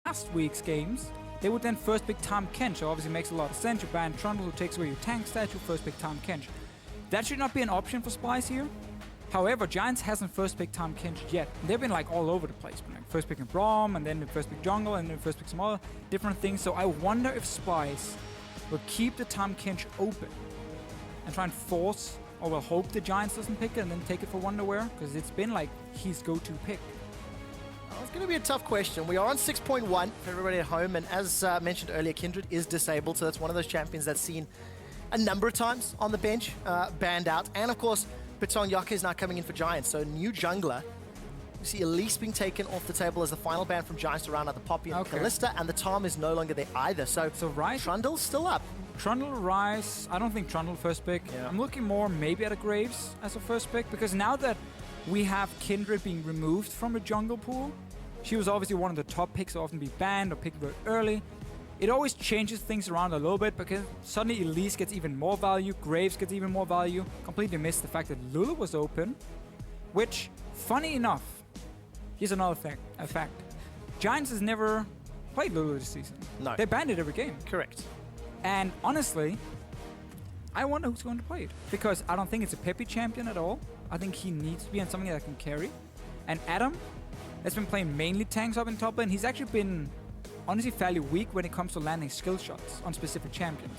last week's games, they would then first pick Tahm Kench. So obviously makes a lot of sense. You ban Trundle, who takes away your tank stats, you first pick Tahm Kench. That should not be an option for Splyce here. However, Giants hasn't first picked Tahm Kench yet. They've been like all over the place. Like first picking Braum, and then the first pick Jungle, and then first pick some other different things. So I wonder if Splyce will keep the Tahm Kench open and try and force, or will hope the Giants doesn't pick it and then take it for Wonderwear, because it's been like his go-to pick. Well, it's going to be a tough question. We are on 6.1 for everybody at home, and as mentioned earlier, Kindred is disabled, so that's one of those champions that's seen a number of times on the bench, banned out. And of course, Pitong Yaka is now coming in for Giants, so new jungler. You see Elise being taken off the table as the final ban from Giants to round out the Poppy and Kalista, and the Tahm is no longer there either. So Ryze, Trundle's still up. Trundle, Ryze, I don't think Trundle first pick. Yeah. I'm looking more maybe at a Graves as a first pick, because now that we have Kindred being removed from the jungle pool, she was obviously one of the top picks to often be banned or picked very early. It always changes things around a little bit, because suddenly Elise gets even more value, Graves gets even more value. Completely missed the fact that Lulu was open, which, funny enough, here's another fact. Giants has never played Lulu this season. No. They banned it every game. Correct. And honestly, I wonder who's going to play it, because I don't think it's a Peppy champion at all. I think he needs to be on something that can carry. And Adam has been playing mainly tanks up in top lane. He's actually been honestly fairly weak when it comes to landing skill shots on specific champions,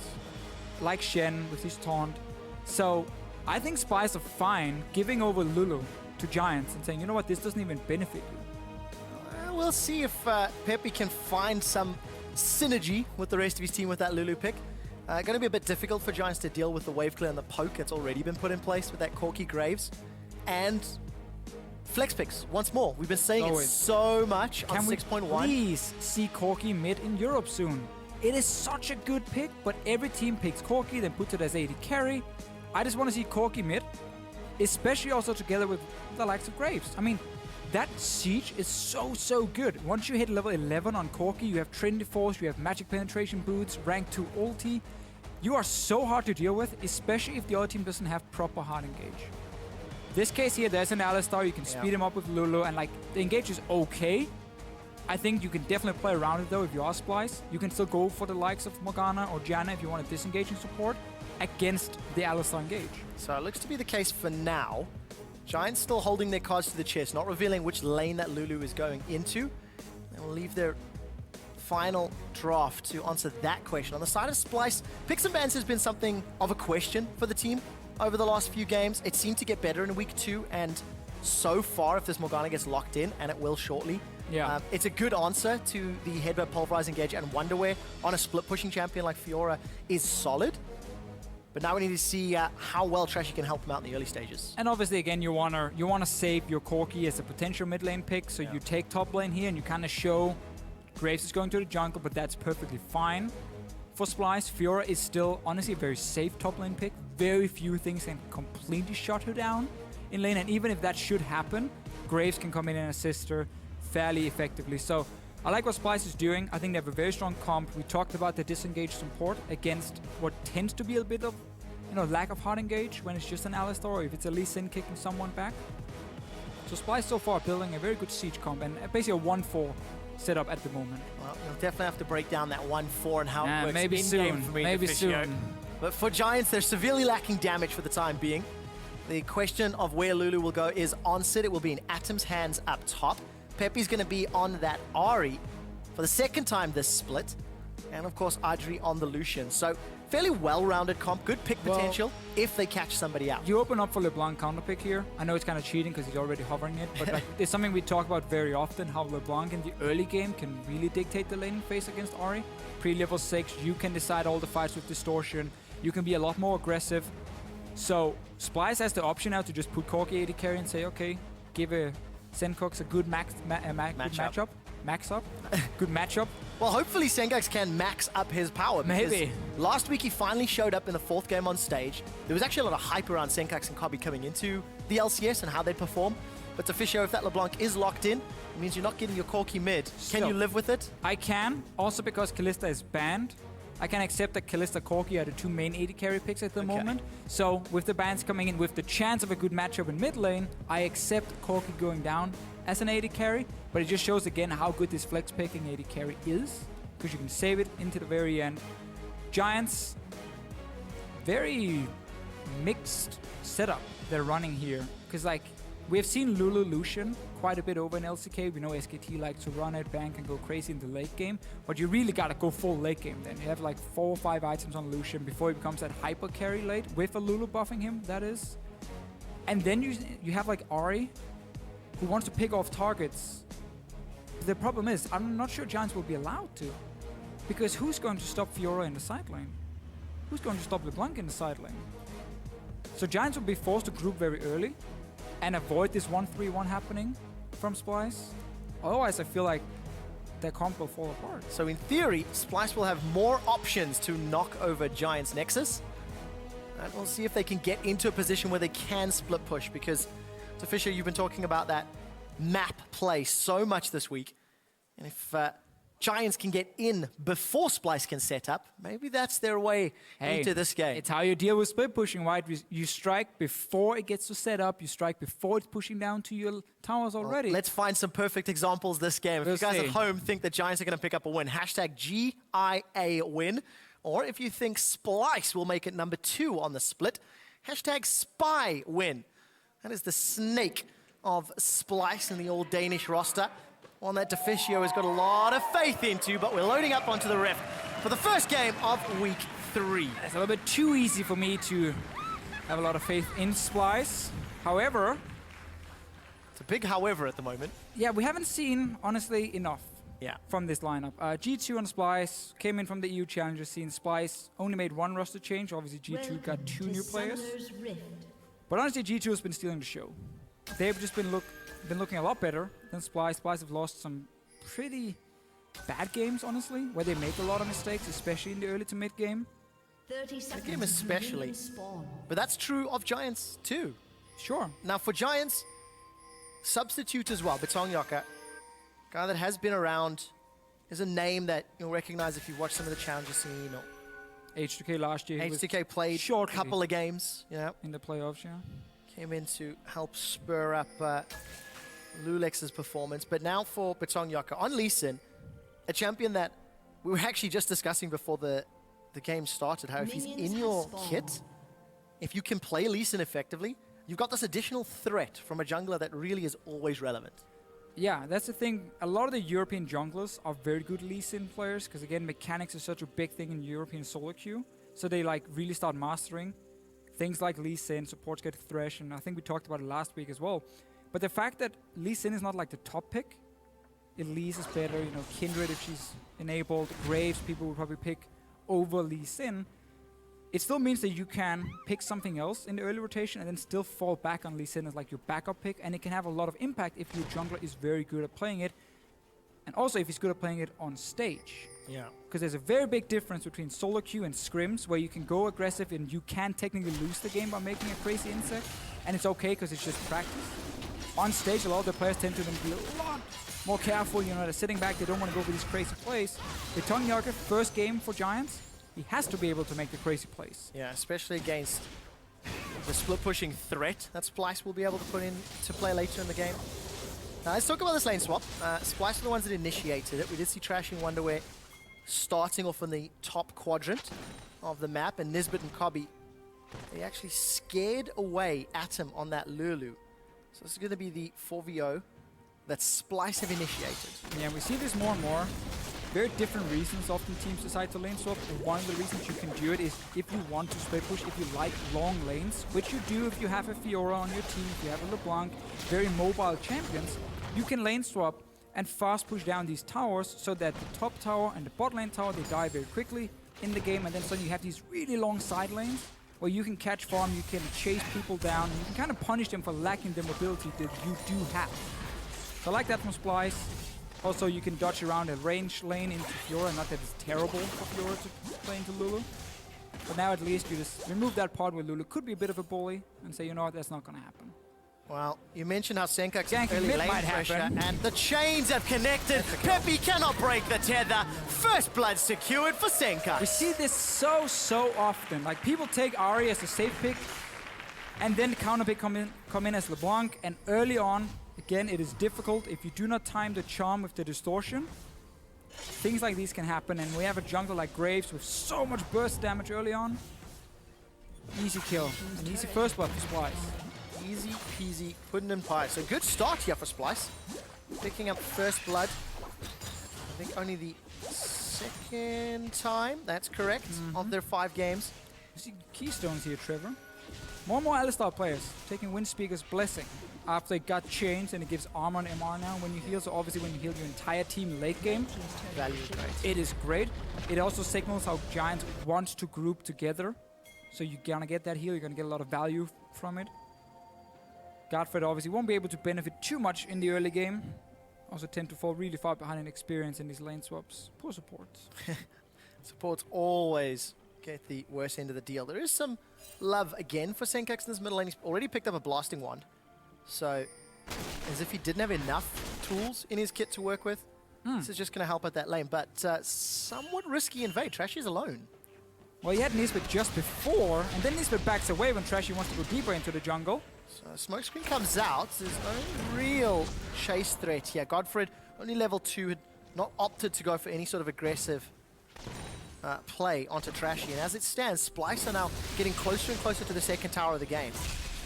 like Shen with his taunt. So I think Splyce are fine giving over Lulu to Giants and saying, you know what, this doesn't even benefit you. We'll see if Peppy can find some synergy with the rest of his team with that Lulu pick. Going to be a bit difficult for Giants to deal with the wave clear and the poke that's already been put in place with that Corki Graves. And flex picks, once more. We've been saying it so much on 6.1. Can we please see Corki mid in Europe soon? It is such a good pick, but every team picks Corki, then puts it as AD carry. I just want to see Corki mid, especially also together with the likes of Graves. I mean, that siege is so good. Once you hit level 11 on Corki, you have Trinity Force, you have Magic Penetration Boots, rank 2 ulti. You are so hard to deal with, especially if the other team doesn't have proper hard engage. This case here, there's an Alistar, you can speed him up with Lulu, and like, the engage is okay. I think you can definitely play around it though if you are Splyce. You can still go for the likes of Morgana or Janna if you want to disengage and support against the Alistar engage. So it looks to be the case for now. Giants still holding their cards to the chest, not revealing which lane that Lulu is going into. They will leave their final draft to answer that question. On the side of Splyce, picks and bans has been something of a question for the team over the last few games. It seemed to get better in week 2, and so far, if this Morgana gets locked in, and it will shortly, it's a good answer to the Headbutt, Pulverize, Engage, and Wonderwear on a split-pushing champion like Fiora is solid. But now we need to see how well Trashy can help him out in the early stages. And obviously, again, you wanna save your Corki as a potential mid lane pick, so you take top lane here and you kind of show Graves is going to the jungle, but that's perfectly fine. For Splyce, Fiora is still honestly a very safe top lane pick. Very few things can completely shut her down in lane, and even if that should happen, Graves can come in and assist her fairly effectively. So I like what Splyce is doing. I think they have a very strong comp. We talked about the disengaged support against what tends to be a bit of, lack of hard engage when it's just an Alistar, or if it's a Lee Sin kicking someone back. So Splyce so far building a very good siege comp, and basically a 1-4 setup at the moment. Well, you'll definitely have to break down that 1-4 and how it works maybe in-game for me. Maybe soon. But for Giants, they're severely lacking damage for the time being. The question of where Lulu will go is Onset. It will be in Atom's hands up top. Peppy's going to be on that Ahri for the second time this split. And of course, Adri on the Lucian. So fairly well-rounded comp, good pick potential if they catch somebody out. You open up for LeBlanc counter pick here. I know it's kind of cheating because he's already hovering it, but like, it's something we talk about very often, how LeBlanc in the early game can really dictate the laning phase against Ahri. Pre-level 6, you can decide all the fights with distortion. You can be a lot more aggressive. So Splyce has the option now to just put Corki AD carry and say, okay, give a Senkox a good matchup. Good matchup. Well, hopefully Sengax can max up his power. Maybe. Last week he finally showed up in the 4th game on stage. There was actually a lot of hype around Sengax and Kobe coming into the LCS and how they perform. But to Fisher, if that LeBlanc is locked in, it means you're not getting your Corki mid. Can you live with it? I can. Also because Kalista is banned. I can accept that Kalista Corki are the 2 main AD carry picks at the moment. So with the bans coming in, with the chance of a good matchup in mid lane, I accept Corki going down as an AD carry, but it just shows again how good this flex picking AD carry is, because you can save it into the very end. Giants, very mixed setup they're running here, because like we have seen Lulu Lucian quite a bit over in LCK. We know SKT likes to run it, bank, and go crazy in the late game, but you really gotta go full late game then. You have like 4 or 5 items on Lucian before he becomes that hyper carry late, with a Lulu buffing him, that is. And then you have like Ahri, who wants to pick off targets. The problem is, I'm not sure Giants will be allowed to, because who's going to stop Fiora in the side lane? Who's going to stop LeBlanc in the side lane? So Giants will be forced to group very early and avoid this 1-3-1 happening from Splyce. Otherwise, I feel like their comp will fall apart. So in theory, Splyce will have more options to knock over Giants' Nexus. And we'll see if they can get into a position where they can split push, because, so Fisher, you've been talking about that map play so much this week. And if Giants can get in before Splyce can set up, maybe that's their way into this game. It's how you deal with split pushing, right? You strike before it gets to set up, you strike before it's pushing down to your towers already. Well, let's find some perfect examples this game. If you guys at home think the Giants are going to pick up a win, hashtag GIA win. Or if you think Splyce will make it number 2 on the split, hashtag SPY win. That is the snake of Splyce in the old Danish roster. One that Deficio has got a lot of faith into, but we're loading up onto the Rift for the first game of week 3. It's a little bit too easy for me to have a lot of faith in Splyce. However, it's a big however at the moment. Yeah, we haven't seen, honestly, enough from this lineup. G2 and Splyce came in from the EU Challenger scene. Splyce only made 1 roster change. Obviously, G2 got 2 new players. But honestly, G2 has been stealing the show. They've just been looking a lot better than Splyce. Splyce have lost some pretty bad games, honestly, where they make a lot of mistakes, especially in the early to mid game. The game especially. But that's true of Giants too. Sure. Now for Giants, substitute as well, Betong Yoka, guy that has been around, is a name that you'll recognize if you've watched some of the challenger scene. Or H2K last year. H2K played a couple of games, in the playoffs, Came in to help spur up Lulex's performance. But now for Betong Yoka on Lee Sin, a champion that we were actually just discussing before the game started, how if he's in your kit, if you can play Lee Sin effectively, you've got this additional threat from a jungler that really is always relevant. Yeah, that's the thing. A lot of the European junglers are very good Lee Sin players, because again, mechanics is such a big thing in European solo queue. So they like really start mastering things like Lee Sin, supports get Thresh, and I think we talked about it last week as well. But the fact that Lee Sin is not like the top pick, Elise is better, Kindred if she's enabled, Graves people would probably pick over Lee Sin. It still means that you can pick something else in the early rotation and then still fall back on Lee Sin as like your backup pick, and it can have a lot of impact if your jungler is very good at playing it, and also if he's good at playing it on stage. Yeah. Because there's a very big difference between solo queue and scrims, where you can go aggressive and you can technically lose the game by making a crazy insect, and it's okay because it's just practice. On stage, a lot of the players tend to then be a lot more careful, they're sitting back, they don't want to go for these crazy plays. With Betong Yoka, first game for Giants, he has to be able to make the crazy plays. Yeah, especially against the split pushing threat that Splyce will be able to put in to play later in the game. Now let's talk about this lane swap. Splyce were the ones that initiated it. We did see Trashing Wonderwear starting off in the top quadrant of the map, and Nisbet and Cobby, they actually scared away Atom on that Lulu. So this is going to be the 4v0 that Splyce have initiated. Yeah, we see this more and more. Very different reasons often teams decide to lane swap. One of the reasons you can do it is if you want to split push, if you like long lanes, which you do if you have a Fiora on your team, if you have a LeBlanc, very mobile champions, you can lane swap and fast push down these towers so that the top tower and the bot lane tower, they die very quickly in the game, and then suddenly you have these really long side lanes where you can catch farm, you can chase people down, and you can kind of punish them for lacking the mobility that you do have. So I like that from Splyce. Also, you can dodge around a range lane into Fiora, not that it's terrible for Fiora to play into Lulu. But now at least you just remove that part where Lulu could be a bit of a bully and say, you know what, that's not going to happen. Well, you mentioned how Senkak's Ganking early mid lane might pressure, happen. and the chains have connected. Peppy cannot break the tether. First blood secured for Senkak. We see this so often. Like, people take Ahri as a safe pick, and then the counter pick come in as LeBlanc, and early on, Again, it is difficult if you do not time the charm with the distortion. Things like these can happen, and we have a jungler like Graves with so much burst damage early on. Easy kill. An easy first blood for Splyce. Easy peasy pudding and pie. So good start here for Splyce. Picking up first blood. I think only the second time, that's correct, of their 5 games. You see keystones here, Trevor. More and more Alistar players taking Windspeaker's Blessing after it got changed and it gives armor and MR now when you heal. So obviously when you heal your entire team late game, Value is great. it is great. It also signals how Giants want to group together. So you're gonna get that heal, you're gonna get a lot of value from it. Godfred obviously won't be able to benefit too much in the early game. Also tend to fall really far behind in experience in these lane swaps. Poor supports. Supports always get the worst end of the deal. There is some love again for Senkax in this middle lane. He's already picked up a blasting wand. So, as if he didn't have enough tools in his kit to work with. This is just going to help at that lane. But somewhat risky invade. Trashy's alone. Well, he had Nisbet just before, and then Nisbet backs away when Trashy wants to go deeper into the jungle. So Smokescreen comes out. There's no real chase threat here. Godfred, only level 2, had not opted to go for any sort of aggressive play onto Trashy. And as it stands, Splyce are now getting closer and closer to the second tower of the game.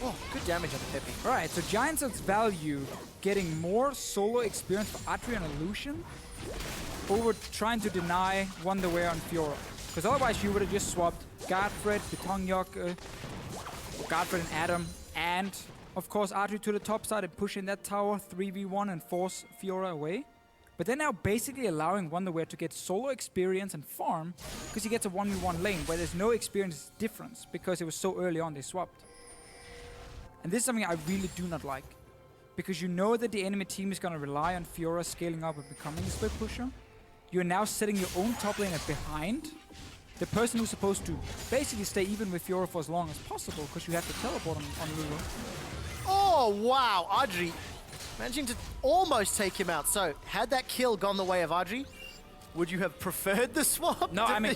Oh, good damage on the Peppy. Right, so Giants value getting more solo experience for Atri and Illusion over trying to deny Wonderwear on Fiora. Because otherwise you would have just swapped Godfred, Betongyok, Godfred and Adam, and of course Atri to the top side and push in that tower 3v1 and force Fiora away. But they're now basically allowing Wonderwear to get solo experience and farm because he gets a 1v1 lane where there's no experience difference because it was so early on they swapped. And this is something I really do not like. Because you know that the enemy team is going to rely on Fiora scaling up and becoming a split pusher. You're now setting your own top laner behind the person who's supposed to basically stay even with Fiora for as long as possible because you have to teleport on Lulu. Oh, wow. Adri managing to almost take him out. So, had that kill gone the way of Adri, would you have preferred the swap? No, I mean,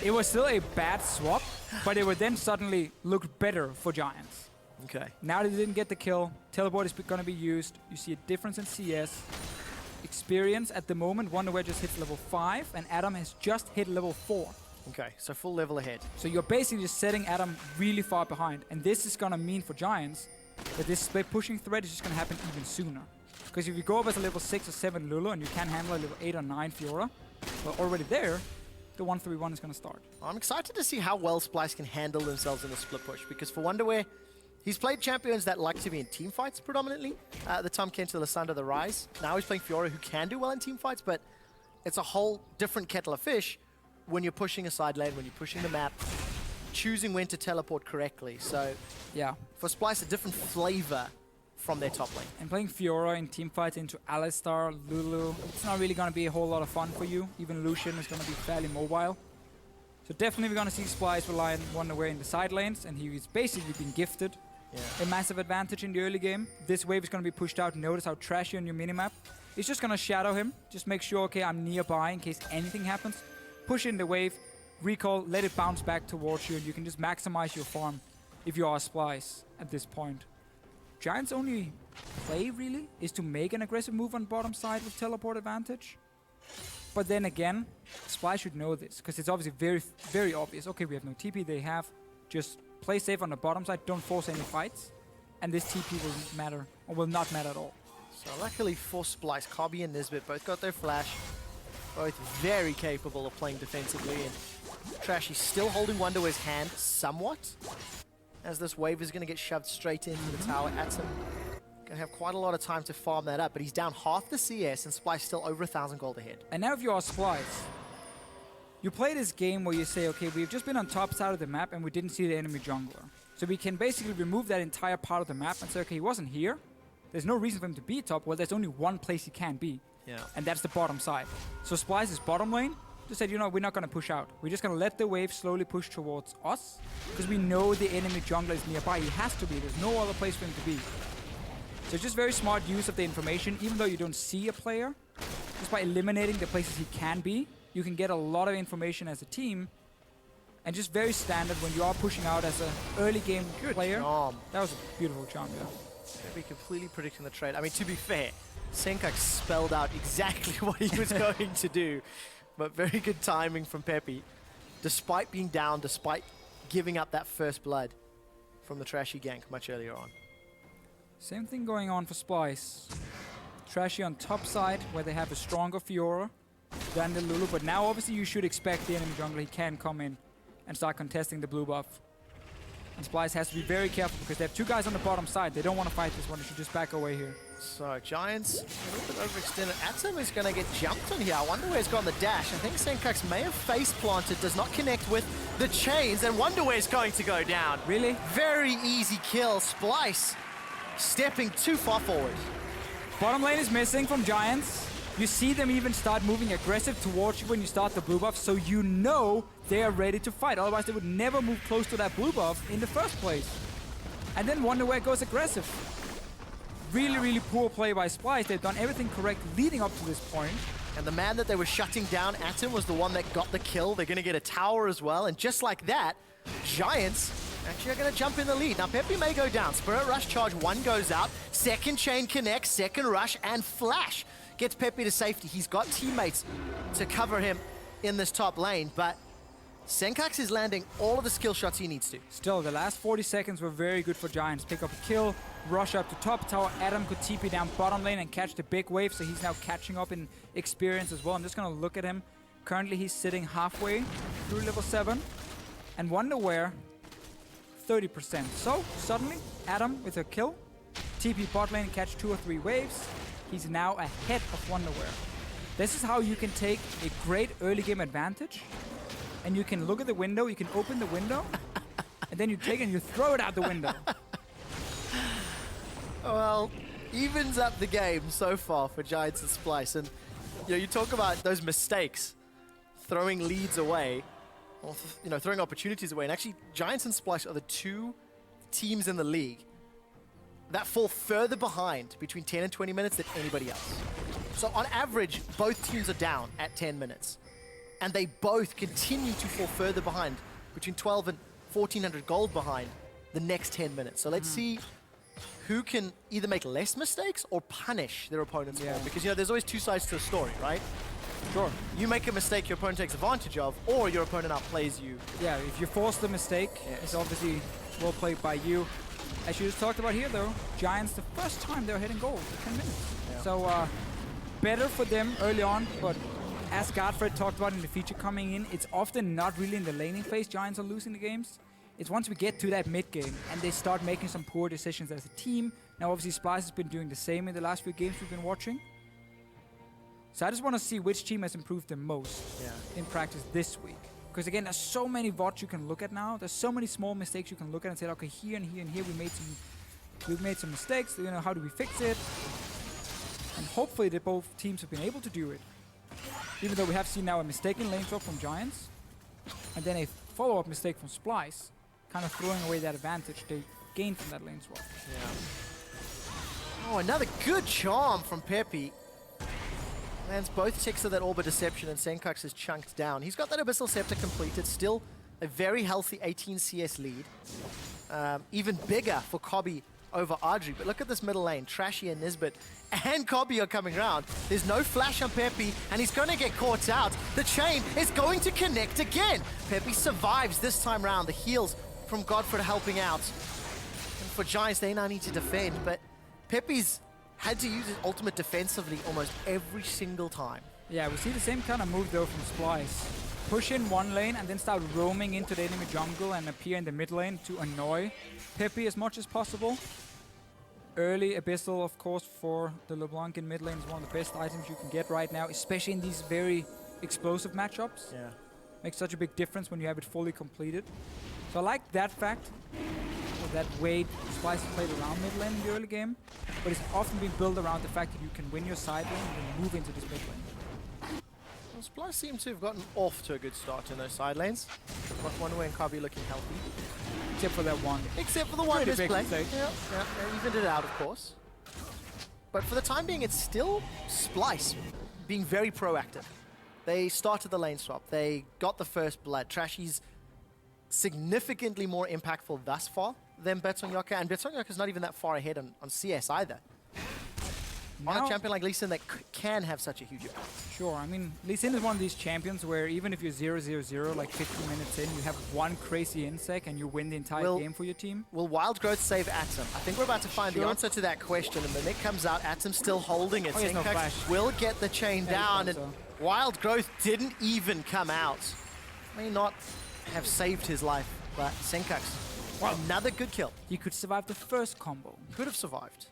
it was still a bad swap, but it would then suddenly look better for Giants. Okay. Now that they didn't get the kill, teleport is going to be used. You see a difference in CS. Experience at the moment, Wonderwear just hit level 5, and Adam has just hit level 4. Okay, so full level ahead. So you're basically just setting Adam really far behind. And this is going to mean for Giants that this split pushing threat is just going to happen even sooner. Because if you go over to level 6 or 7 Lulu and you can't handle a level 8 or 9 Fiora, well, already there, the 1-3-1 is going to start. I'm excited to see how well Splyce can handle themselves in the split push. Because for Wonderwear, he's played champions that like to be in team fights predominantly. At the time came to Lysandra the Rise. Now he's playing Fiora, who can do well in team fights, but it's a whole different kettle of fish when you're pushing a side lane, when you're pushing the map, choosing when to teleport correctly. So Yeah. for Splyce, a different flavor from their top lane. And playing Fiora in team fights into Alistar, Lulu, it's not really going to be a whole lot of fun for you. Even Lucian is going to be fairly mobile. So definitely we're going to see Splyce rely on Wonderwear in the side lanes, and he's basically been gifted a massive advantage in the early game. This wave is going to be pushed out. Notice how trashy on your minimap. It's just going to shadow him. Just make sure, okay, I'm nearby in case anything happens. Push in the wave, recall, let it bounce back towards you, and you can just maximize your farm if you are a Splyce at this point. Giants' only play, really, is to make an aggressive move on bottom side with teleport advantage. But then again, Splyce should know this, because it's obviously very, very obvious. Okay, we have no TP, they have. Just play safe on the bottom side, don't force any fights, and this TP will matter, or will not matter at all. So luckily for Splyce, Kobby and Nisbet both got their flash. Both very capable of playing defensively, and Trashy still holding Wonderwear's hand somewhat, as this wave is going to get shoved straight into the tower. Atsum going to have quite a lot of time to farm that up, but he's down half the CS, and Splyce still over 1,000 gold ahead. And now if you are Splyce, you play this game where you say, okay, we've just been on top side of the map and we didn't see the enemy jungler. So we can basically remove that entire part of the map and say, okay, he wasn't here. There's no reason for him to be top. Well, there's only one place he can be. Yeah. And that's the bottom side. So Splyce's bottom lane just said, you know, we're not going to push out. We're just going to let the wave slowly push towards us because we know the enemy jungler is nearby. He has to be. There's no other place for him to be. So just very smart use of the information, even though you don't see a player. Just by eliminating the places he can be, you can get a lot of information as a team. And just very standard when you are pushing out as an early game player. Charm. That was a beautiful charm, yeah. Maybe completely predicting the trade. I mean, to be fair, Senkak spelled out exactly what he was going to do. But very good timing from Peppy. Despite being down, despite giving up that first blood from the Trashy gank much earlier on. Same thing going on for Splyce. Trashy on top side, where they have a stronger Fiora than the Lulu. But now, obviously, you should expect the enemy jungler. He can come in and start contesting the blue buff. And Splyce has to be very careful because they have two guys on the bottom side. They don't want to fight this one. They should just back away here. So, Giants a little bit overextended. Atom is going to get jumped on here. I wonder where he's got the dash. I think Senkax may have face planted, does not connect with the chains, and wonder where he's going to go down. Really? Very easy kill. Splyce stepping too far forward. Bottom lane is missing from Giants. You see them even start moving aggressive towards you when you start the blue buff, so you know they are ready to fight. Otherwise, they would never move close to that blue buff in the first place. And then wonder where it goes aggressive. Really, really poor play by Splyce. They've done everything correct leading up to this point. And the man that they were shutting down, Atom, was the one that got the kill. They're going to get a tower as well. And just like that, Giants actually are going to jump in the lead. Now, Peppy may go down. Spirit Rush charge, one goes out. Second chain connects, second rush, and Flash gets Peppy to safety. He's got teammates to cover him in this top lane, but Senkax is landing all of the skill shots he needs to. Still, the last 40 seconds were very good for Giants. Pick up a kill, rush up to top tower. Adam could TP down bottom lane and catch the big wave, so he's now catching up in experience as well. I'm just going to look at him. Currently, he's sitting halfway through level 7. And wonder where 30%. So, suddenly, Adam with a kill. TP bot lane, catch 2 or 3 waves. He's now ahead of Wonderware. This is how you can take a great early game advantage. And you can look at the window, you can open the window, and then you take it and you throw it out the window. Well, evens up the game so far for Giants and Splyce. And you talk about those mistakes, throwing leads away, or throwing opportunities away. And actually, Giants and Splyce are the two teams in the league that fall further behind between 10 and 20 minutes than anybody else. So on average, both teams are down at 10 minutes. And they both continue to fall further behind, between 12 and 1,400 gold behind the next 10 minutes. So let's see who can either make less mistakes or punish their opponents more. Because, there's always two sides to a story, right? Sure. You make a mistake your opponent takes advantage of, or your opponent outplays you. Yeah, if you force the mistake, it's obviously well played by you. As you just talked about here, though, Giants, the first time they're hitting gold for 10 minutes. Yeah. So, better for them early on, but as Godfred talked about in the feature coming in, it's often not really in the laning phase Giants are losing the games. It's once we get to that mid game and they start making some poor decisions as a team. Now, obviously, Splyce has been doing the same in the last few games we've been watching. So I just want to see which team has improved the most in practice this week. Because again, there's so many VODs you can look at now. There's so many small mistakes you can look at and say, okay, here and here and here we've made some mistakes. How do we fix it? And hopefully that both teams have been able to do it. Even though we have seen now a mistaken lane swap from Giants, and then a follow-up mistake from Splyce, kind of throwing away that advantage they gained from that lane swap. Yeah. Oh, another good charm from Peppy. Lands both ticks of that Orb of Deception, and Senkax is chunked down. He's got that Abyssal Scepter completed, still a very healthy 18 CS lead. Even bigger for Kobby over Audrey, but look at this middle lane. Trashy and Nisbet and Kobby are coming around. There's no flash on Peppy, and he's going to get caught out. The chain is going to connect again. Peppy survives this time round. The heals from Godfred helping out. And for Giants, they now need to defend, but Peppy's had to use his ultimate defensively almost every single time. Yeah, we see the same kind of move though from Splyce. Push in one lane and then start roaming into the enemy jungle and appear in the mid lane to annoy Peppy as much as possible. Early Abyssal, of course, for the LeBlanc in mid lane is one of the best items you can get right now, especially in these very explosive matchups. Yeah. Makes such a big difference when you have it fully completed. So I like that fact, that way Splyce played around mid lane in the early game, but it's often been built around the fact that you can win your side lane and then move into this mid lane. Well, Splyce seems to have gotten off to a good start in those side lanes. Got Wonderware and Kobby looking healthy. Except for that one. Except for the one misplay. Mistake. Yeah, evened it out, of course. But for the time being, it's still Splyce being very proactive. They started the lane swap. They got the first blood. Trashy's significantly more impactful thus far than Betongyoka, and Betongyoka's not even that far ahead on CS either. On a champion like Lee Sin that can have such a huge impact. Sure, I mean, Lee Sin is one of these champions where even if you're 0-0-0, like 15 minutes in, you have one crazy insec and you win the entire game for your team. Will Wild Growth save Atom? I think we're about to find the answer to that question, and when it comes out, Atom's still holding it. Senkax will get the chain down, and Wild Growth didn't even come out. May not have saved his life, but Senkax, another good kill. He could survive the first combo. Could have survived.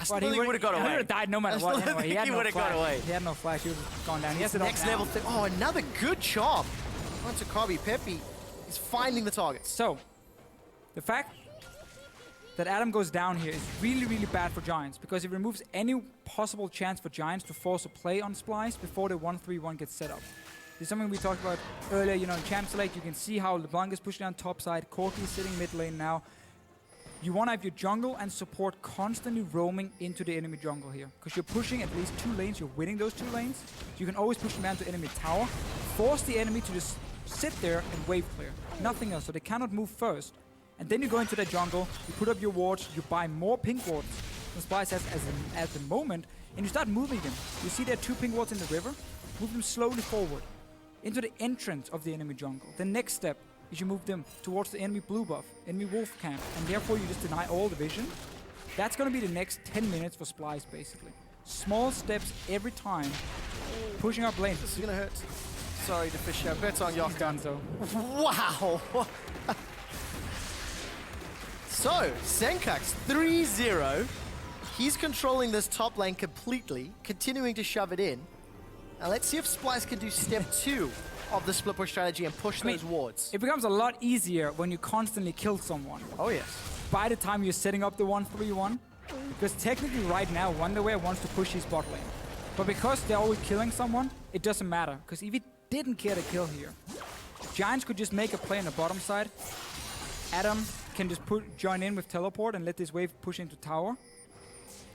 I still think he would have got away. He would have died no matter what. Anyway, he had no flash. He had no flash. He would have gone down. He has it next level thing. Oh, another good job. Onto Kobe. Peppy is finding the targets. So, the fact that Adam goes down here is really, really bad for Giants because it removes any possible chance for Giants to force a play on Splyce before the 1-3-1 gets set up. This is something we talked about earlier, you know, in Champ Select. You can see how LeBlanc is pushing down top side. Corki is sitting mid lane now. You want to have your jungle and support constantly roaming into the enemy jungle here. Because you're pushing at least 2 lanes, you're winning those 2 lanes. So you can always push them down to enemy tower. Force the enemy to just sit there and wave clear. Nothing else, so they cannot move first. And then you go into the jungle, you put up your wards, you buy more pink wards than Splyce has at the moment, and you start moving them. You see there are 2 pink wards in the river. Move them slowly forward into the entrance of the enemy jungle. The next step is you move them towards the enemy blue buff, enemy wolf camp, and therefore you just deny all the vision. That's going to be the next 10 minutes for Splyce, basically. Small steps every time, pushing up lanes. This is going to hurt. Sorry to fish out. Betongyoka. Done so. Wow! So, Senkax 3-0. He's controlling this top lane completely, continuing to shove it in. Now let's see if Splyce can do step 2 of the split push strategy and push those wards. It becomes a lot easier when you constantly kill someone. Oh yes. By the time you're setting up the 1-3-1, because technically right now Wonderwear wants to push his bot lane. But because they're always killing someone, it doesn't matter. Because if he didn't care to kill here, Giants could just make a play on the bottom side. Adam can just join in with teleport and let this wave push into tower.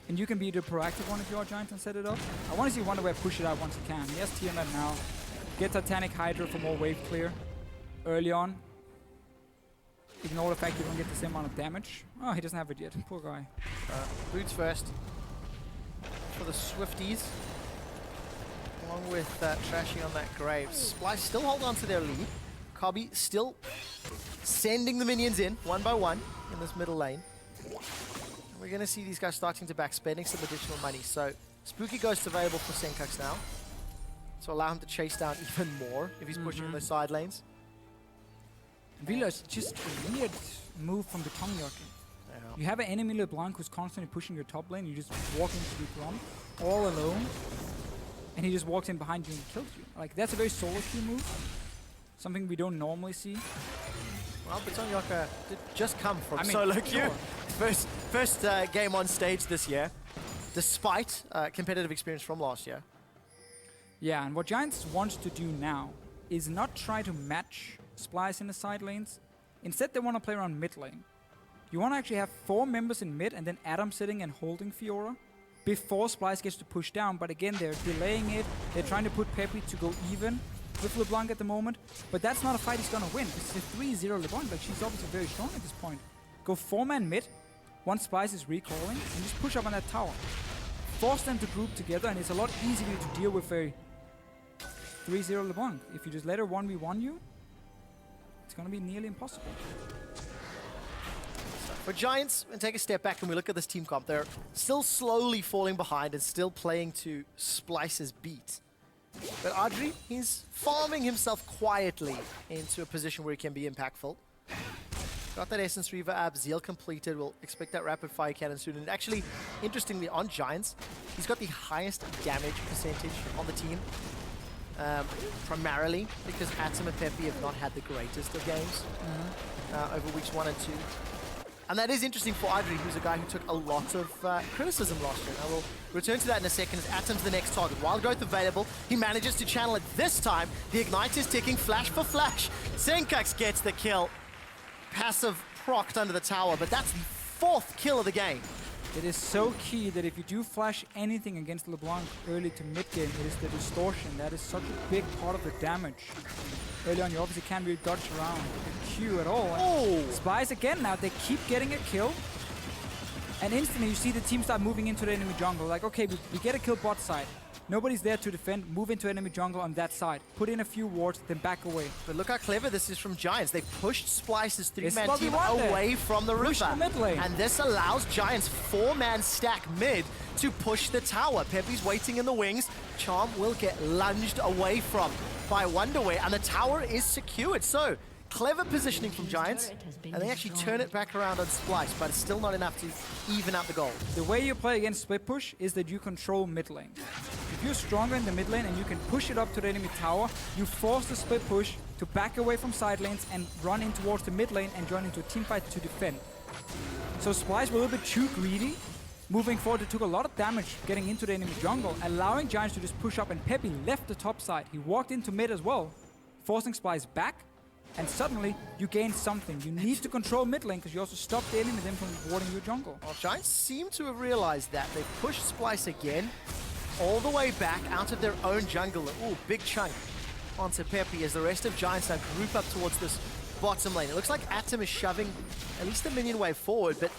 And you can be the proactive one if you are Giants and set it up. I want to see Wonderwear push it out once he can. He has Tiamat now. Get Titanic Hydra for more wave clear early on. Ignore the fact you don't get the same amount of damage. Oh, he doesn't have it yet. Poor guy. Boots first for the Swifties. Along with Trashy on that grave. Splyce still hold on to their lead. Kobe still sending the minions in one by one in this middle lane. And we're going to see these guys starting to back, spending some additional money. So Spooky Ghost available for Senkax now. So allow him to chase down even more if he's pushing those side lanes. Villa is just a weird move from the Betongyoka. Yeah. You have an enemy LeBlanc who's constantly pushing your top lane. You just walk into the front all alone, and he just walks in behind you and kills you. Like, that's a very solo queue move. Something we don't normally see. Well, Betongyoka did just come from solo queue. First game on stage this year, despite competitive experience from last year. Yeah, and what Giants wants to do now is not try to match Splyce in the side lanes. Instead, they want to play around mid lane. You want to actually have 4 members in mid and then Adam sitting and holding Fiora before Splyce gets to push down. But again, they're delaying it. They're trying to put Peppy to go even with LeBlanc at the moment. But that's not a fight he's going to win. This is a 3-0 LeBlanc. Like, she's obviously very strong at this point. Go 4-man mid once Splyce is recalling and just push up on that tower. Force them to group together, and it's a lot easier to deal with a 3-0 LeBlanc. If you just let her 1v1 you, it's going to be nearly impossible. For Giants, and take a step back and we look at this team comp, they're still slowly falling behind and still playing to Splyce's beat. But Audrey, he's farming himself quietly into a position where he can be impactful. Got that Essence Reaver app, Zeal completed. We'll expect that rapid fire cannon soon. And actually, interestingly, on Giants, he's got the highest damage percentage on the team. Primarily because Atom and Peppy have not had the greatest of games over weeks 1 and 2. And that is interesting for Audrey, who's a guy who took a lot of criticism last year. I will return to that in a second as Atom's the next target. Wild Growth available. He manages to channel it this time. The Ignite is ticking flash for flash. Senkax gets the kill. Passive procced under the tower, but that's the 4th kill of the game. It is so key that if you do flash anything against LeBlanc early to mid game, it is the distortion. That is such a big part of the damage. early on. You obviously can't really dodge around the Q at all. Oh! Splyce again now, they keep getting a kill. And instantly you see the team start moving into the enemy jungle. Like, okay, we get a kill bot side. Nobody's there to defend. Move into enemy jungle on that side. Put in a few wards, then back away. But look how clever this is from Giants. They pushed Splyce's This is 3-man what we team want away there. from the Push river. the mid lane. And this allows Giants 4-man stack mid to push the tower. Pepe's waiting in the wings. Charm will get lunged away from by Wonderway, and the tower is secured. So, clever positioning from Giants, and they actually turn it back around on Splyce, but it's still not enough to even out the goal. The way you play against split push is that you control mid lane. If you're stronger in the mid lane and you can push it up to the enemy tower, you force the split push to back away from side lanes and run in towards the mid lane and join into a team fight to defend. So Splyce were a little bit too greedy. Moving forward, they took a lot of damage getting into the enemy jungle, allowing Giants to just push up, and Pepe left the top side. He walked into mid as well, forcing Splyce back, and suddenly you gain something. You need to control mid lane because you also stop the enemy then from warding your jungle. Well, Giants seem to have realized that. They pushed Splyce again, all the way back out of their own jungle. Ooh, big chunk onto Pepe as the rest of Giants now group up towards this bottom lane. It looks like Atom is shoving at least a minion wave forward, but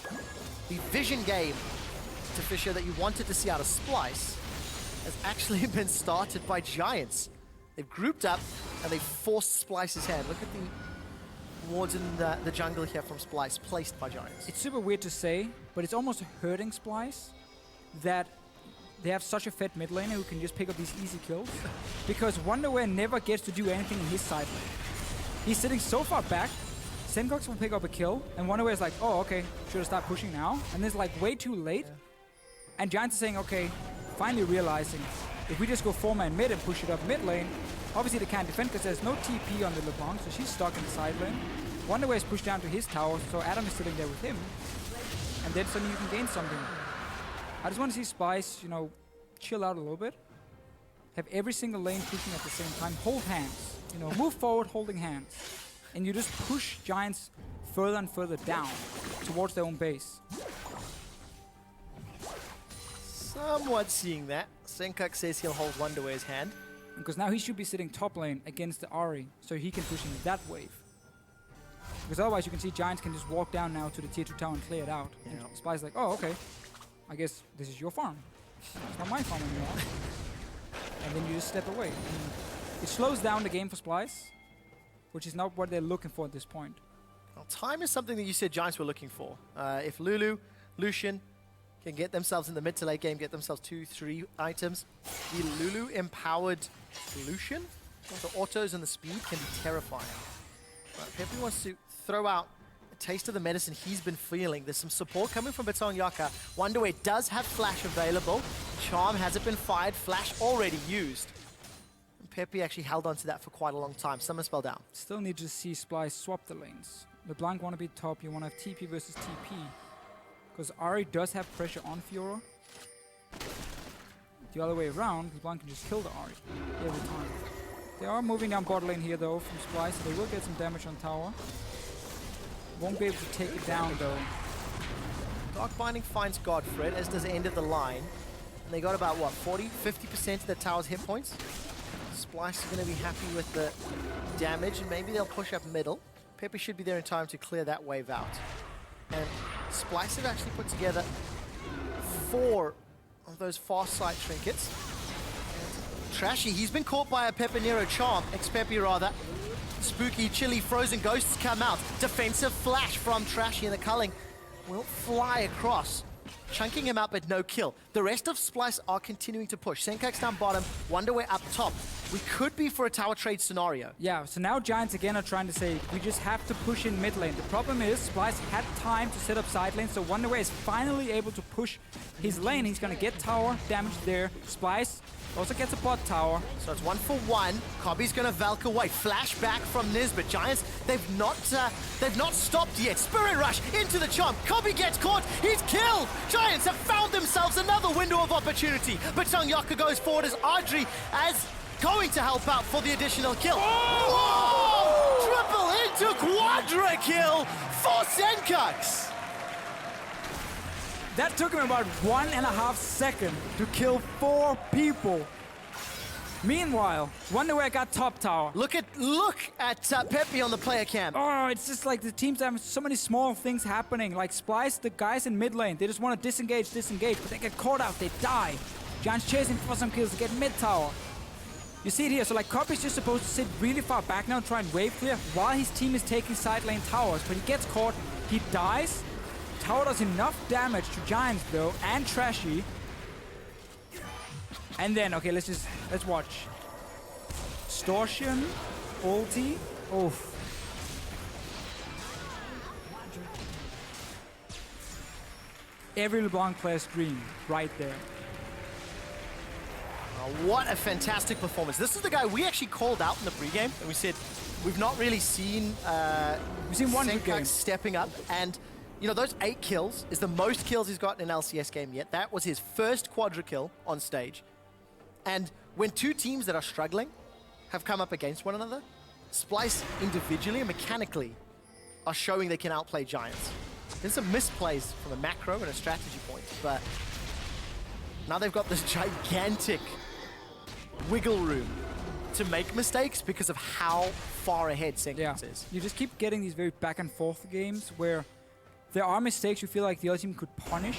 the vision game to Fisher that you wanted to see out of Splyce has actually been started by Giants. They've grouped up and they've forced Splyce's hand. Look at the wards in the jungle here from Splyce, placed by Giants. It's super weird to say, but it's almost hurting Splyce that they have such a fed mid laner who can just pick up these easy kills, because Wonderware never gets to do anything in his side lane. He's sitting so far back, Senkox will pick up a kill, and Wonderware is like, oh, okay, should I start pushing now? And it's like way too late. And Giants are saying, okay, finally realizing, if we just go 4-man mid and push it up mid lane, obviously they can't defend because there's no TP on the LeBlanc, so she's stuck in the side lane. Wonderware is pushed down to his tower, so Adam is sitting there with him. And then suddenly you can gain something. I just want to see Splyce, you know, chill out a little bit. Have every single lane pushing at the same time. Hold hands. You know, move forward holding hands. And you just push Giants further and further down towards their own base. Somewhat seeing that. Senkuk says he'll hold Wonderware's hand. Because now he should be sitting top lane against the Ahri, so he can push in that wave. Because otherwise you can see Giants can just walk down now to the tier 2 tower and clear it out. Yeah. And Splyce's like, oh, okay. I guess this is your farm. It's not my farm anymore. And then you just step away. And it slows down the game for Splyce, which is not what they're looking for at this point. Well, time is something that you said Giants were looking for. If Lulu, Lucian can get themselves in the mid to late game, get themselves 2-3 items, the Lulu empowered Lucian, the autos and the speed can be terrifying. Pepe wants to throw out a taste of the medicine he's been feeling. There's some support coming from Batong-Yaka. Wonderway does have Flash available. Charm hasn't been fired. Flash already used. And Pepe actually held on to that for quite a long time. Summer spell down. Still need to see Splyce swap the lanes. LeBlanc want to be top. You want to have TP versus TP. Because Ahri does have pressure on Fiora. The other way around, LeBlanc can just kill the Ahri every time. They are moving down bot lane here though from Splyce, so they will get some damage on tower. Won't be able to take it down though. Dark Binding finds Godfred, as does End of the Line. And they got about, what, 40-50% of the tower's hit points? Splyce is going to be happy with the damage, and maybe they'll push up middle. Pepe should be there in time to clear that wave out. And Splyce have actually put together 4 of those fast sight trinkets. And Trashy, he's been caught by a Pepinero charm, ex-Pepe rather. Spooky, chilly, frozen ghosts come out. Defensive flash from Trashy, and the culling will fly across, chunking him up but no kill. The rest of Splyce are continuing to push. Senkuk's down bottom, Wonderway up top. We could be for a tower trade scenario. Yeah, so now Giants again are trying to say, we just have to push in mid lane. The problem is, Splyce had time to set up side lane, so Wonderway is finally able to push his lane. He's gonna get tower damage there. Splyce also gets a bot tower. So it's 1 for 1. Cobby's gonna Valk away. Flashback from Nisbet. Giants, they've not stopped yet. Spirit Rush into the chomp. Cobby gets caught. He's killed. Giants have found themselves another window of opportunity. But Batong-Yaka goes forward as Audrey as going to help out for the additional kill. Oh! Triple into quadra kill for Senkux. That took him about 1.5 seconds to kill 4 people. Meanwhile, wonder where I got top tower. Look at Pepe on the player cam. Oh, it's just like the teams have so many small things happening. Like Splyce, the guys in mid lane, they just want to disengage, but they get caught out, they die. Giants chasing for some kills to get mid tower. You see it here, so like Copy's just supposed to sit really far back now and try and wave clear while his team is taking side lane towers, but he gets caught, he dies. Tower does enough damage to Giants though, and Trashy. And then, okay, let's watch. Distortion, ulti, oof. Every LeBlanc player's dream, right there. What a fantastic performance. This is the guy we actually called out in the pregame, and we said we've not really seen we've seen one good game stepping up, and you know, those 8 kills is the most kills he's gotten in an LCS game yet. That was his first quadra kill on stage. And when two teams that are struggling have come up against one another, Splyce individually and mechanically are showing they can outplay Giants. There's some misplays from a macro and a strategy point, but now they've got this gigantic wiggle room to make mistakes because of how far ahead Senkux is. You just keep getting these very back and forth games where there are mistakes you feel like the other team could punish,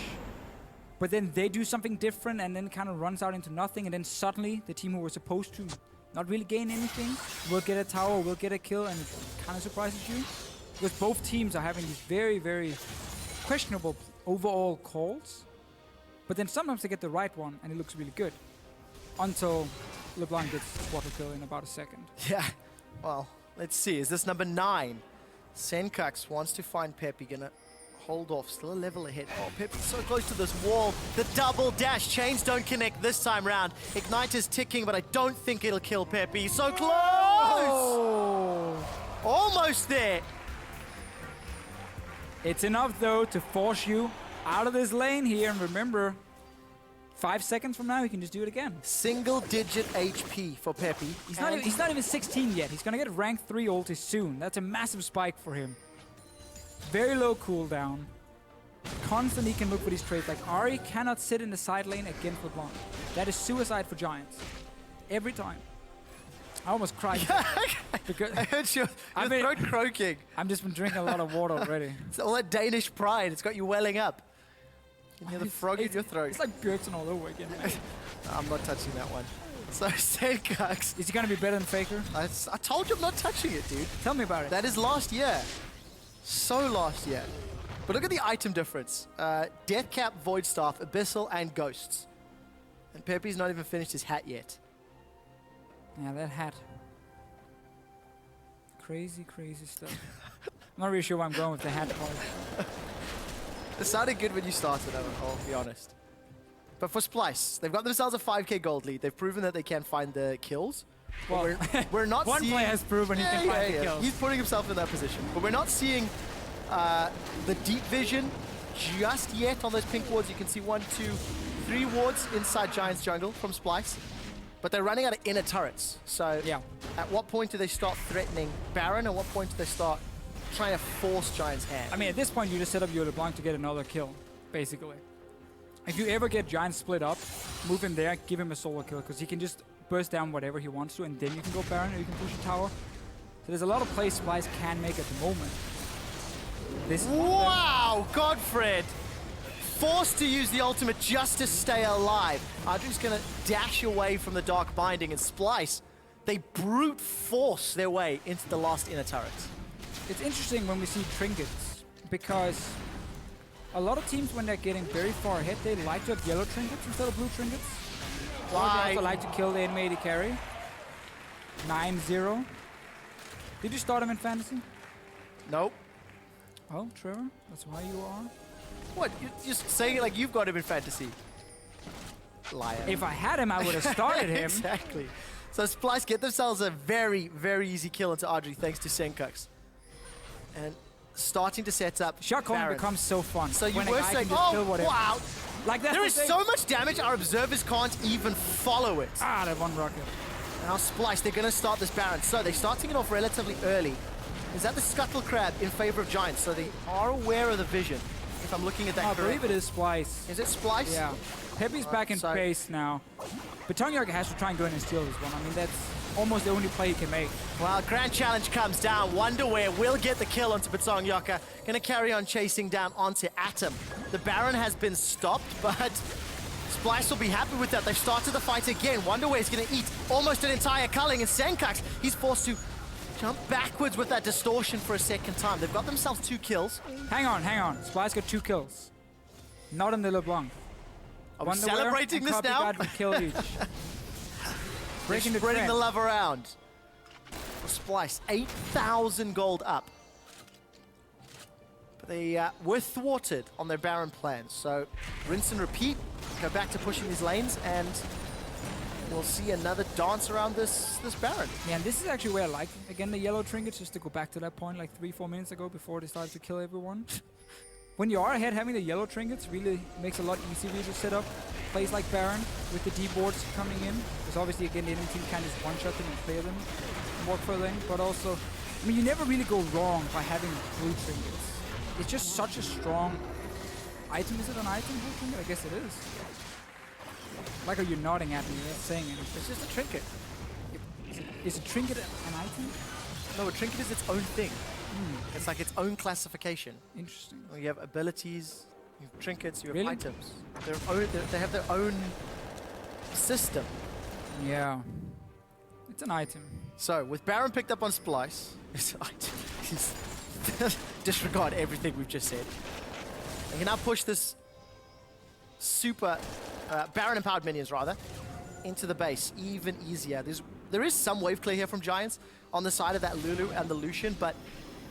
but then they do something different and then it kind of runs out into nothing, and then suddenly the team who were supposed to not really gain anything will get a tower, will get a kill, and it kind of surprises you. Because both teams are having these very, very questionable overall calls, but then sometimes they get the right one and it looks really good. Until LeBlanc gets quarter kill in about a second. Yeah, well, let's see. Is this number 9? Senkux wants to find Pepe, gonna hold off, still a level ahead. Oh, Pepe's so close to this wall. The double dash, chains don't connect this time round. Ignite is ticking, but I don't think it'll kill Pepe. So close! Oh. Almost there. It's enough though to force you out of this lane here, and remember, 5 seconds from now, he can just do it again. Single-digit HP for Pepe. He's not even 16 yet. He's gonna get rank 3 ulti soon. That's a massive spike for him. Very low cooldown. Constantly can look for these trades. Like Ahri cannot sit in the side lane against LeBlanc. That is suicide for Giants. Every time. I almost cried. Because I heard your throat croaking. I've just been drinking a lot of water already. It's all that Danish pride. It's got you welling up. You can hear the frog in your throat. It's like Bjergsen all over again. I'm not touching that one. So, Senkux. Is he going to be better than Faker? I told you I'm not touching it, dude. Tell me about it. That is last year. So last year. But look at the item difference. Deathcap, Void Staff, Abyssal, and Ghosts. And Pepe's not even finished his hat yet. Yeah, that hat. Crazy, crazy stuff. I'm not really sure where I'm going with the hat part. It sounded good when you started, I'll be honest. But for Splyce, they've got themselves a 5k gold lead. They've proven that they can find the kills. Well, we're not one seeing... player has proven he can find the kills. He's putting himself in that position. But we're not seeing the deep vision just yet on those pink wards. You can see 1, 2, 3 wards inside Giants jungle from Splyce. But they're running out of inner turrets. So at what point do they start threatening Baron? At what point do they start trying to force Giants' hand? I mean, at this point, you just set up your LeBlanc to get another kill, basically. If you ever get Giants split up, move him there, give him a solo kill, because he can just burst down whatever he wants to, and then you can go Baron, or you can push a tower. So there's a lot of plays Splyce can make at the moment. Wow, Godfred! Forced to use the ultimate just to stay alive. Audrey's gonna dash away from the Dark Binding, and Splyce, they brute force their way into the last inner turrets. It's interesting when we see trinkets, because a lot of teams, when they're getting very far ahead, they like to have yellow trinkets instead of blue trinkets. Or they also like to kill the enemy AD carry. 9-0. Did you start him in fantasy? Nope. Well, Trevor, that's why you are. What? You're just saying it like you've got him in fantasy. Liar. If I had him, I would have started him. Exactly. So Splyce get themselves a very, very easy kill into Audrey thanks to Senkux. And starting to set up Shot calling becomes so fun. So you were saying, oh, wow. Like that. There is so much damage, our observers can't even follow it. Ah, that one rocket. Now Splyce, they're going to start this Baron. So they're starting it off relatively early. Is that the Scuttle Crab in favor of Giants? So they are aware of the vision. if I'm looking at that I correctly. believe it is Splyce. Is it Splyce? Yeah. Peppy's back in so- base now. But Tongyaka has to try and go in and steal this one. I mean, that's almost the only play he can make. Well, Grand Challenge comes down. Wonderwear will get the kill onto Batong Yoka. Gonna carry on chasing down onto Atom. The Baron has been stopped, but Splyce will be happy with that. They've started the fight again. Wonderwear is gonna eat almost an entire culling, and Senkax, he's forced to jump backwards with that distortion for a second time. They've got themselves 2 kills. Hang on. Splyce got 2 kills. Not in the LeBlanc. Are we celebrating this now? Got a kill each. Breaking the Spreading trend. the love around. For Splyce, 8,000 gold up. But they were thwarted on their Baron plans. So rinse and repeat, go back to pushing these lanes, and we'll see another dance around this Baron. Yeah, and this is actually where I like, again, the yellow trinkets, just to go back to that point like 3-4 minutes ago before they started to kill everyone. When you are ahead, having the yellow trinkets really makes it a lot easier to set up plays like Baron with the D boards coming in. Because obviously, again, the enemy team can just one-shot them and clear them and walk further in. But also, I mean, you never really go wrong by having blue trinkets. It's just such a strong item. Is it an item, blue trinket? I guess it is. Like, are you nodding at me? You're not saying anything. It's just a trinket. Is a trinket an item? No, a trinket is its own thing. It's like its own classification. Interesting. Well, you have abilities, you have trinkets, you have Really? items. They have their own system. Yeah. It's an item. So, with Baron picked up on Splyce, it's an item. Disregard everything we've just said. They can now push this super Baron empowered minions rather into the base even easier. There is some wave clear here from Giants on the side of that Lulu and the Lucian, but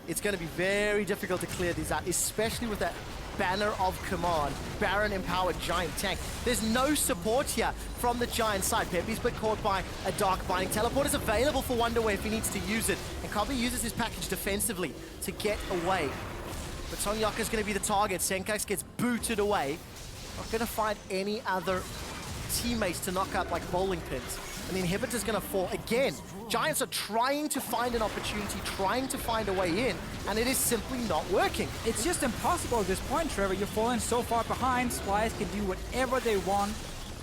it's going to be very difficult to clear these out, especially with that banner of command, Baron empowered Giant tank. There's no support here from the Giant side. Pepe's been caught by a Dark Binding. Teleport is available for Wonderway if he needs to use it, and Kabi uses his package defensively to get away. But Tongyaka is going to be the target. Senkax gets booted away. Not going to find any other teammates to knock out like bowling pins. And the inhibitor's going to fall again. Giants are trying to find an opportunity, trying to find a way in, and it is simply not working. It's just impossible at this point, Trevor. You're falling so far behind. Splyce can do whatever they want.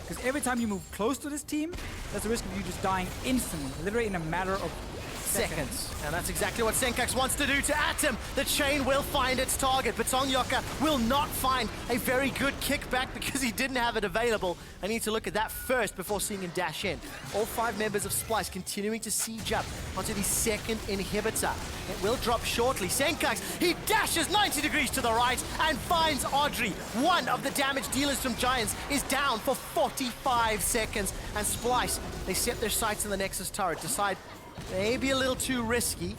Because every time you move close to this team, there's a risk of you just dying instantly, literally in a matter of seconds. And that's exactly what Senkax wants to do to Atom. The chain will find its target, but Tongyaka will not find a very good kickback because he didn't have it available. I need to look at that first before seeing him dash in. All 5 members of Splyce continuing to siege up onto the second inhibitor. It will drop shortly. Senkax, he dashes 90 degrees to the right and finds Audrey. One of the damage dealers from Giants is down for 45 seconds. And Splyce, they set their sights on the Nexus turret, decide maybe a little too risky.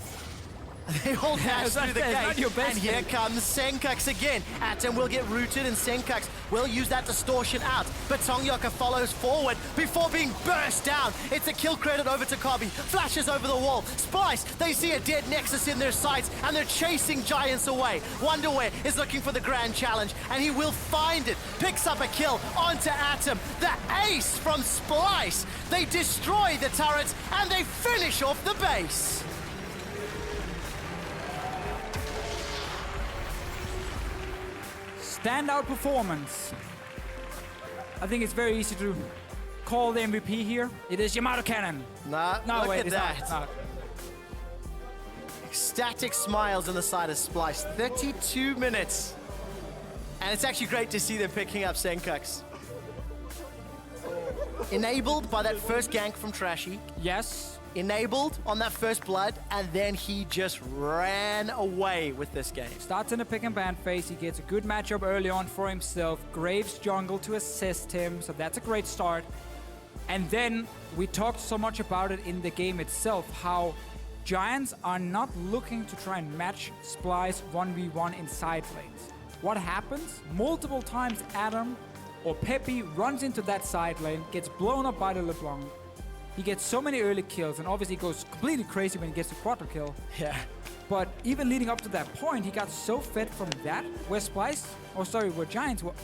They all dash through the gate, and here comes Senkax again. Atom will get rooted, and Senkax will use that distortion out. But Tongyaka follows forward before being burst down. It's a kill credit over to Kabi. Flashes over the wall. Splyce, they see a dead Nexus in their sights, and they're chasing Giants away. Wonderwear is looking for the grand challenge, and he will find it. Picks up a kill onto Atom. The ace from Splyce. They destroy the turrets, and they finish off the base. Standout performance. I think it's very easy to call the MVP here. It is Yamato Cannon. Nah, No, look wait, at it's that. not. It's not. Ecstatic smiles on the side of Splyce. 32 minutes. And it's actually great to see them picking up Senkax. Enabled by that first gank from Trashy. Yes. Enabled on that first blood, and then he just ran away with this game. Starts in a pick and ban phase. He gets a good matchup early on for himself. Graves jungle to assist him, so that's a great start. And then we talked so much about it in the game itself, how Giants are not looking to try and match Splyce 1v1 in side lanes. What happens? Multiple times Adam or Pepe runs into that side lane, gets blown up by the LeBlanc. He gets so many early kills, and obviously goes completely crazy when he gets the quadra kill. Yeah. But even leading up to that point, he got so fed from that, where Giants were